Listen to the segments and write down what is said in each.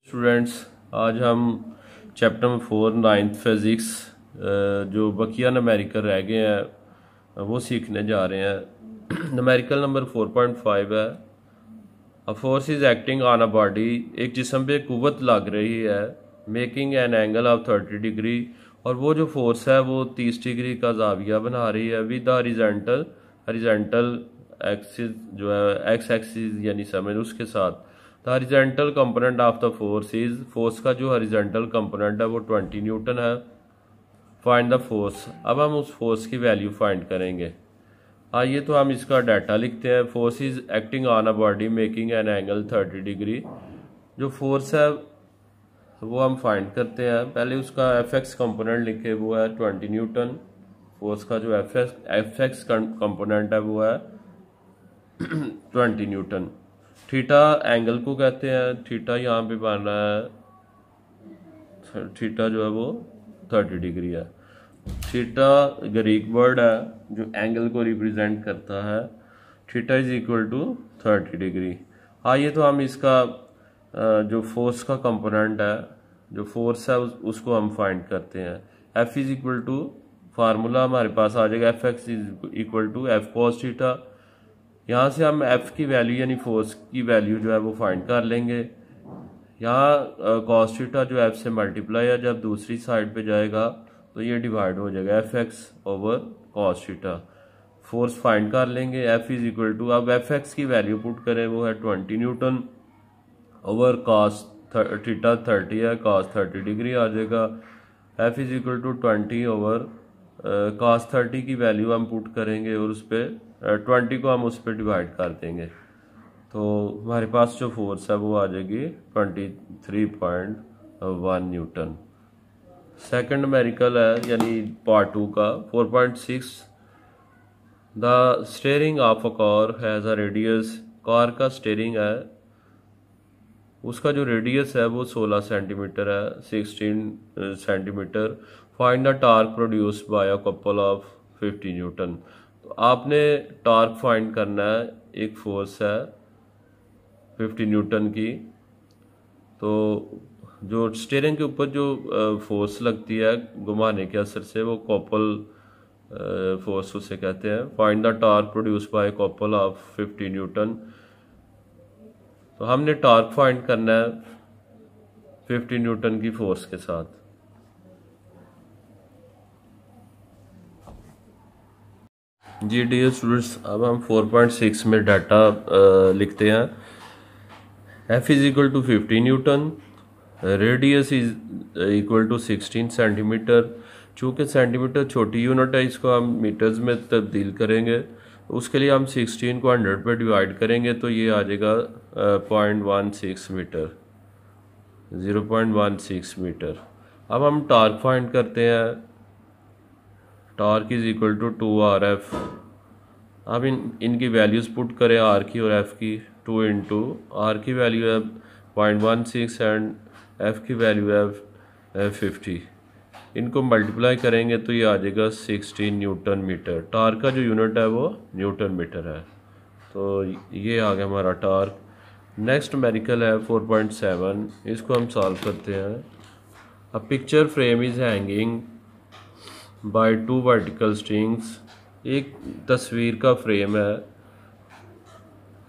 Students, आज हम chapter number 4 ninth physics जो बकिया नमेरिकल रह गए हैं वो सीखने जा रहे हैं। नमेरिकल नंबर 4.5 है। A force is acting on a body, एक जिस्म पे कुव्वत लग रही है, making an angle of 30 degree, और वो जो फोर्स है वो 30 डिग्री का जाविया बना रही है विद हॉरिजॉन्टल हॉरिजॉन्टल एक्सिस जो है एक्स एक्सिस यानी समय उसके साथ। The horizontal component of the force is, force का जो हॉरिजॉन्टल कंपोनेंट है वो 20 न्यूटन है। फाइंड द फोर्स, अब हम उस फोर्स की वैल्यू फाइंड करेंगे। आइए तो हम इसका डाटा लिखते हैं। Force is acting on a body making an angle 30 degree. जो फोर्स है वो हम फाइंड करते हैं। पहले उसका एफ एक्स कंपोनेंट लिखे, वो है 20 न्यूटन। फोर्स का जो एफ एक्स कंपोनेंट है वो है 20 न्यूटन। थीटा एंगल को कहते हैं, थीटा यहाँ पे बन रहा है, थीटा जो है वो 30 डिग्री है। थीटा ग्रीक वर्ड है जो एंगल को रिप्रेजेंट करता है। Theta is equal to 30 degree. आइए तो हम इसका जो फोर्स का कंपोनेंट है, जो फोर्स है उसको हम फाइंड करते हैं। F is equal to, formula हमारे पास आ जाएगा, F x is equal to F cos theta. यहाँ से हम एफ की वैल्यू यानी फोर्स की वैल्यू जो है वो फाइंड कर लेंगे। यहाँ कॉस थीटा जो एफ से मल्टीप्लाई है, जब दूसरी साइड पे जाएगा तो ये डिवाइड हो जाएगा F x over cos theta. Force find कर लेंगे, एफ इज इक्वल टू, अब एफ एक्स की वैल्यू पुट करें, वो है 20 न्यूटन ओवर कॉस थीटा 30 है, कॉस 30 डिग्री आ जाएगा। F is equal to 20 over cos 30 की वैल्यू हम पुट करेंगे और उस पर 20 को हम उस पर डिवाइड कर देंगे, तो हमारे पास जो फोर्स है वो आ जाएगी 23.1 न्यूटन। सेकंड न्यूमेरिकल है यानी पार्ट 2 का 4.6। The steering of a car has a radius, car का स्टेयरिंग है उसका जो रेडियस है वो 16 सेंटीमीटर है, 16 centimetre. Find the torque produced by a couple of 50 Newton. तो आपने टार्क फाइंड करना है, एक फोर्स है 50 न्यूटन की, तो जो स्टीयरिंग के ऊपर जो फोर्स लगती है घुमाने के असर से, वो कॉपल फोर्स उसे कहते हैं। Find the torque produce by couple of 50 Newton. तो हमने टार्क फाइंड करना है 50 न्यूटन की फोर्स के साथ। जी डियर स्टूडेंट्स, अब हम 4.6 में डाटा लिखते हैं। F is equal to 50 newton, radius is equal to 16 centimetre. चूँकि सेंटीमीटर छोटी यूनिट है, इसको हम मीटर्स में तब्दील करेंगे, उसके लिए हम 16 को 100 पे डिवाइड करेंगे तो ये आ जाएगा 0.16 मीटर, 0.16 मीटर। अब हम टार्क फाइंड करते हैं। Torque is equal to 2RF। अब इनकी वैल्यूज़ पुट करें, आर की और एफ़ की। 2 इंटू आर की वैल्यू है 0.16 एंड एफ़ की वैल्यू है 50। इनको मल्टीप्लाई करेंगे तो ये आ जाएगा 16 न्यूटन मीटर। टार्क का जो यूनिट है वो न्यूटन मीटर है। तो ये आ गया हमारा टार्क। नेक्स्ट न्यूमेरिकल है 4.7, इसको हम सॉल्व करते हैं। A picture frame is hanging by 2 vertical strings, एक तस्वीर का फ्रेम है,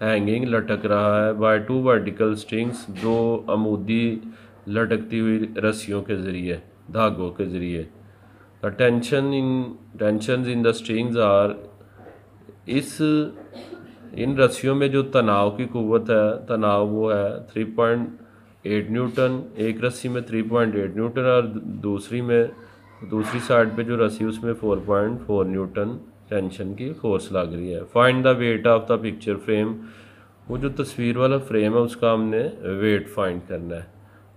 हैंगिंग लटक रहा है, बाय 2 वर्टिकल स्ट्रिंग्स, दो अमूदी लटकती हुई रस्सियों के ज़रिए, धागों के ज़रिए। The tension in the strings are, इन रस्सियों में जो तनाव की कुव्वत है, तनाव वो है 3.8 न्यूटन। एक रस्सी में 3.8 न्यूटन और दूसरी साइड पे जो रस्सी उसमें 4.4 न्यूटन टेंशन की फोर्स लग रही है। Find the weight of the picture frame, वो जो तस्वीर वाला फ्रेम है उसका हमने वेट फाइंड करना है।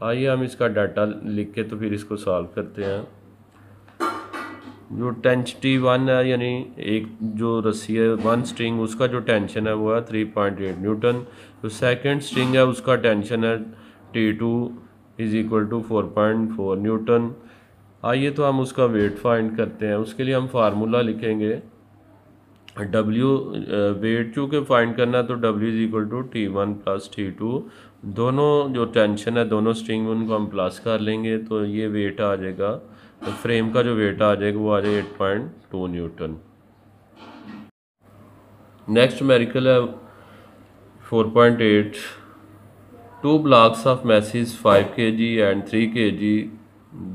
आइए हम इसका डाटा लिख के तो फिर इसको सॉल्व करते हैं। जो टेंसिटी 1 है यानी एक जो रस्सी है 1 स्ट्रिंग, उसका जो टेंशन है वो है 3.8 न्यूटन। जो सेकंड स्ट्रिंग है उसका टेंशन है T2 is equal to 4.4 Newton. आइए तो हम उसका वेट फाइंड करते हैं। उसके लिए हम फार्मूला लिखेंगे, डब्ल्यू वेट चूँकि फाइंड करना है तो W is equal to T1 plus T2, दोनों जो टेंशन है दोनों स्ट्रिंग उनको हम प्लस कर लेंगे तो ये वेट आ जाएगा, तो फ्रेम का जो वेट आ जाएगा वो आ जाएगा 8.2 न्यूटन। नेक्स्ट न्यूमेरिकल है 4.8, two blocks of message 5 kg and 3 kg,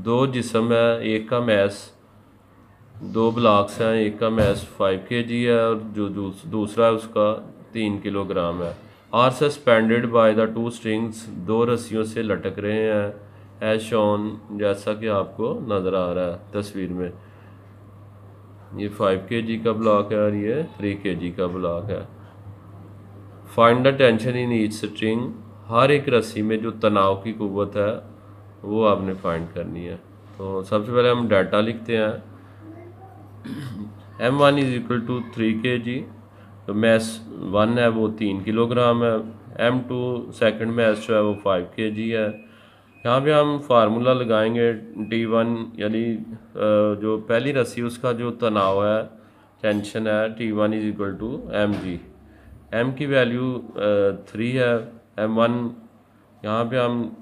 दो जिस्म है, एक का मैस, दो ब्लॉक्स हैं, एक का मैस 5 kg है और जो दूसरा है उसका 3 किलोग्राम है। Are suspended by the two strings, दो रस्सियों से लटक रहे हैं, एज शोन, जैसा कि आपको नज़र आ रहा है तस्वीर में। ये 5 kg का ब्लॉक है और ये 3 kg का ब्लॉक है। Find the tension in each string, हर एक रस्सी में जो तनाव की कुव्वत है वो आपने फाइंड करनी है। तो सबसे पहले हम डाटा लिखते हैं। M1 is equal to 3 kg, तो मैस 1 है वो 3 किलोग्राम है। M2 सेकंड मैस जो है वो 5 kg है। यहाँ पे हम फार्मूला लगाएंगे T1, यानी जो पहली रस्सी उसका जो तनाव है, टेंशन है, T1 is equal to mg। M की वैल्यू 3 है। M1 यहाँ पे हम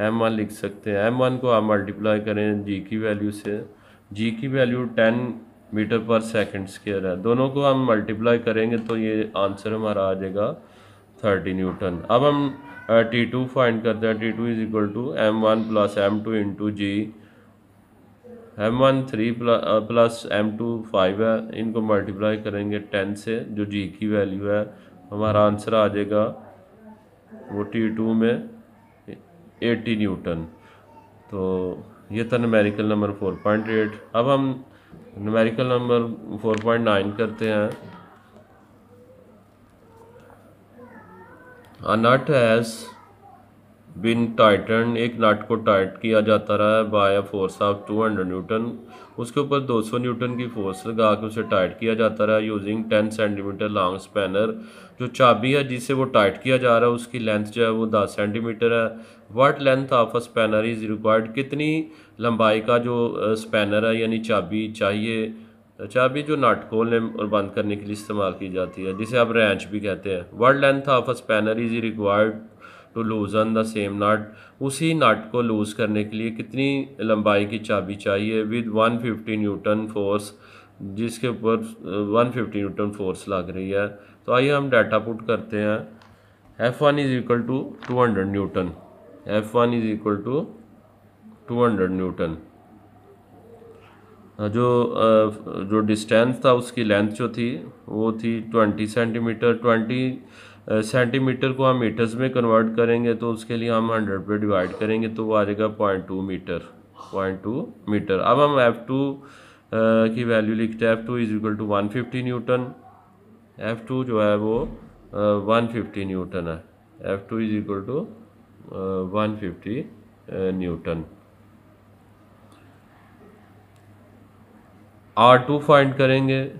M1 लिख सकते हैं। M1 को आप मल्टीप्लाई करें G की वैल्यू से, G की वैल्यू 10 मीटर पर सेकंड स्क्वायर है। दोनों को हम मल्टीप्लाई करेंगे तो ये आंसर हमारा आ जाएगा 30 न्यूटन। अब हम T2 फाइंड करते हैं। T2 is equal to M1 plus M2 into G। M1 3 plus M2 5 है, इनको मल्टीप्लाई करेंगे 10 से, जो G की वैल्यू है, हमारा आंसर आ जाएगा वो T2 में 80 न्यूटन। तो ये था न्यूमेरिकल नंबर 4.8। अब हम न्यूमेरिकल नंबर 4.9 करते हैं। अ नट हैज़ बिन टाइटन, एक नट को टाइट किया जाता रहा है बाय फोर्स ऑफ 200 न्यूटन, उसके ऊपर 200 न्यूटन की फोर्स लगा के उसे टाइट किया जाता रहा यूजिंग 10 सेंटीमीटर लॉन्ग स्पैनर। जो चाबी है जिससे वो टाइट किया जा रहा है उसकी लेंथ जो है वो 10 सेंटीमीटर है। What length of a spanner is required, कितनी लंबाई का जो स्पैनर है यानी चाबी चाहिए। चाबी जो नट खोलने और बंद करने के लिए इस्तेमाल की जाती है, जिसे आप रेंच भी कहते हैं। What length of a spanner is required to loosen the same nut, उसी नट को लूज़ करने के लिए कितनी लंबाई की चाबी चाहिए, विद 150 न्यूटन फोर्स, जिसके ऊपर 150 न्यूटन फोर्स लग रही है। तो आइए हम डाटा पुट करते हैं। F1 is equal to 200 newton, F1 is equal to 200 newton. जो डिस्टेंस था उसकी लेंथ जो थी वो थी 20 सेंटीमीटर। 20 सेंटीमीटर को हम मीटर्स में कन्वर्ट करेंगे तो उसके लिए हम 100 पे डिवाइड करेंगे तो वो आ जाएगा 0.2 मीटर, 0.2 मीटर। अब हम F2 की वैल्यू लिखते हैं। F2 is equal to 150 Newton. F2 जो है वो 150 न्यूटन है। F2 is equal to 150 newton. R2 find करेंगे,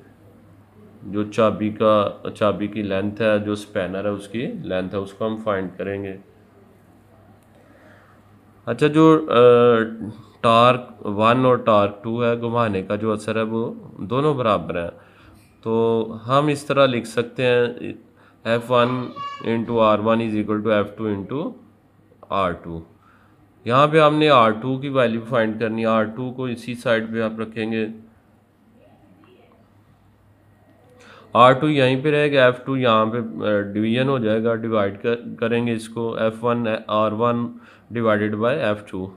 जो चाबी की लेंथ है, जो स्पैनर है उसकी लेंथ है, उसको हम फाइंड करेंगे। अच्छा, जो टार्क 1 और टार्क 2 है, घुमाने का जो असर है वो दोनों बराबर हैं। तो हम इस तरह लिख सकते हैं F1 into R1 is equal to F2 into R2। यहाँ पे हमने R2 की वैल्यू फाइंड करनी है। R2 को इसी साइड पे आप रखेंगे, R2 यहीं पे रहेगा, F2 यहाँ पे डिवीजन हो जाएगा, डिवाइड करेंगे इसको, F1 R1 divided by F2।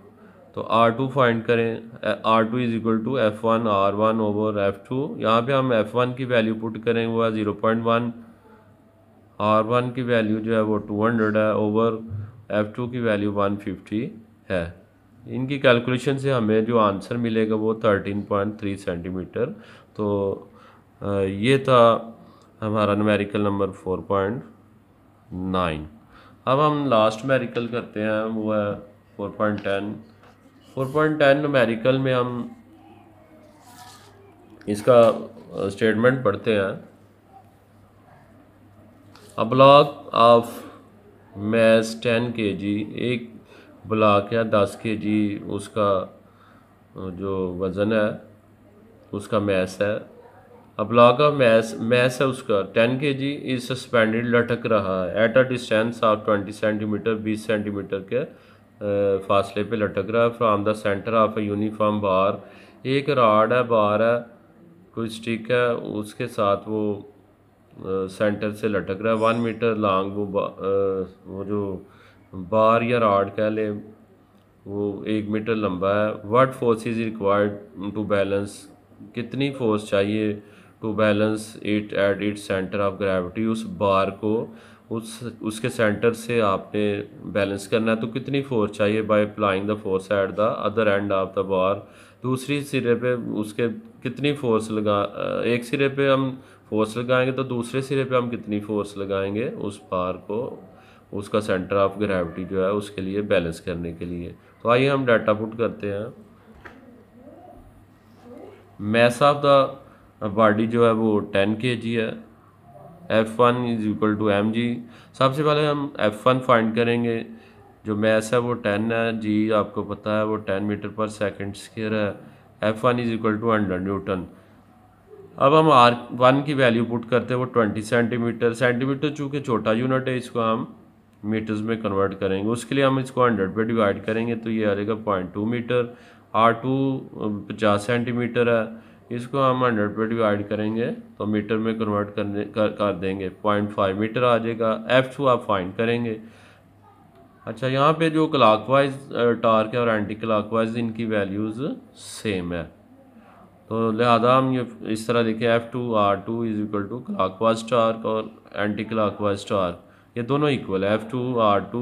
तो R2 फाइंड करें, R2 is equal to F1 R1 over F2। यहाँ पे हम F1 की वैल्यू पुट करेंगे वो है 0.1, R1 की वैल्यू जो है वो 200 है ओवर F2 की वैल्यू 150 है। इनकी कैलकुलेशन से हमें जो आंसर मिलेगा वो 13.3 सेंटीमीटर। तो ये था हमारा न्यूमेरिकल नंबर 4.9। अब हम लास्ट न्यूमेरिकल करते हैं, वो है 4.10। 4.10 न्यूमेरिकल में हम इसका स्टेटमेंट पढ़ते हैं। A block of mass 10 kg, एक ब्लॉक है 10 kg, उसका जो वज़न है उसका मैस है। ब्लॉक ऑफ मैस है उसका 10 kg इज सस्पेंडेड लटक रहा है at a distance of 20 centimetre 20 centimetre के फासले पे लटक रहा है from the centre of a uniform bar. एक राड है बार है कोई स्टिक है उसके साथ वो सेंटर से लटक रहा है 1 मीटर लॉन्ग वो जो बार या राड कह ले वो 1 मीटर लंबा है। What force is required to balance कितनी फोर्स चाहिए to balance it at its centre of gravity उस बार को उसके सेंटर से आपने बैलेंस करना है तो कितनी फोर्स चाहिए by applying the force at the other end of the bar. दूसरी सिरे पे उसके कितनी फोर्स एक सिरे पे हम फोर्स लगाएंगे तो दूसरे सिरे पे हम कितनी फोर्स लगाएंगे उस बार को उसका सेंटर ऑफ ग्रेविटी जो है उसके लिए बैलेंस करने के लिए। तो आइए हम डाटा पुट करते हैं। मैस ऑफ द बॉडी जो है वो 10 kg है। F1 is equal to mg। सबसे पहले हम F1 फाइंड करेंगे। जो मैस है वो 10 है जी आपको पता है वो 10 मीटर पर सेकंड स्क्वायर है। F1 is equal to 100 Newton. अब हम R1 की वैल्यू पुट करते हैं वो 20 सेंटीमीटर। सेंटीमीटर चूँकि छोटा यूनिट है इसको हम मीटर्स में कन्वर्ट करेंगे उसके लिए हम इसको 100 पे डिवाइड करेंगे तो ये आ जाएगा 0.2 मीटर। R2 50 सेंटीमीटर है इसको हम 100 पे डिवाइड करेंगे तो मीटर में कन्वर्ट कर देंगे 0.5 मीटर आ जाएगा। F2 आप फाइंड करेंगे। अच्छा यहाँ पे जो क्लॉकवाइज टार्क है और एंटी क्लॉकवाइज इनकी वैल्यूज़ सेम है तो लिहाजा हम ये इस तरह लिखे F2R2 is equal to clockwise torque और एंटी क्लॉकवाइज टार्क ये दोनों इक्वल है। F2R2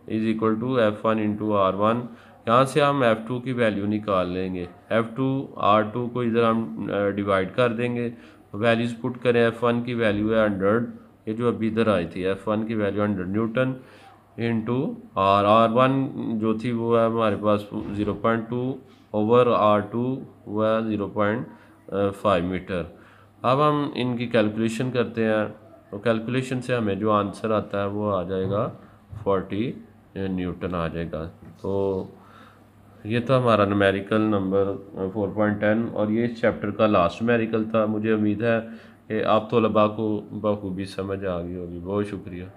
is equal to F1 into R1। यहाँ से हम F2 की वैल्यू निकाल लेंगे। F2R2 को इधर हम डिवाइड कर देंगे वैल्यूज़ पुट करें। F1 की वैल्यू है 100 ये जो अभी इधर आई थी F1 की वैल्यू 100 न्यूटन इंटू R1 जो थी वो है हमारे पास 0.2 ओवर R2 वो है 0.5 मीटर। अब हम इनकी कैलकुलेशन करते हैं तो कैलकुलेशन से हमें जो आंसर आता है वो आ जाएगा 40 न्यूटन आ जाएगा। तो ये था हमारा न्यूमेरिकल नंबर 4.10 और ये इस चैप्टर का लास्ट न्यूमेरिकल था। मुझे उम्मीद है कि आप तलबा को बखूबी समझ आ गई होगी। बहुत शुक्रिया।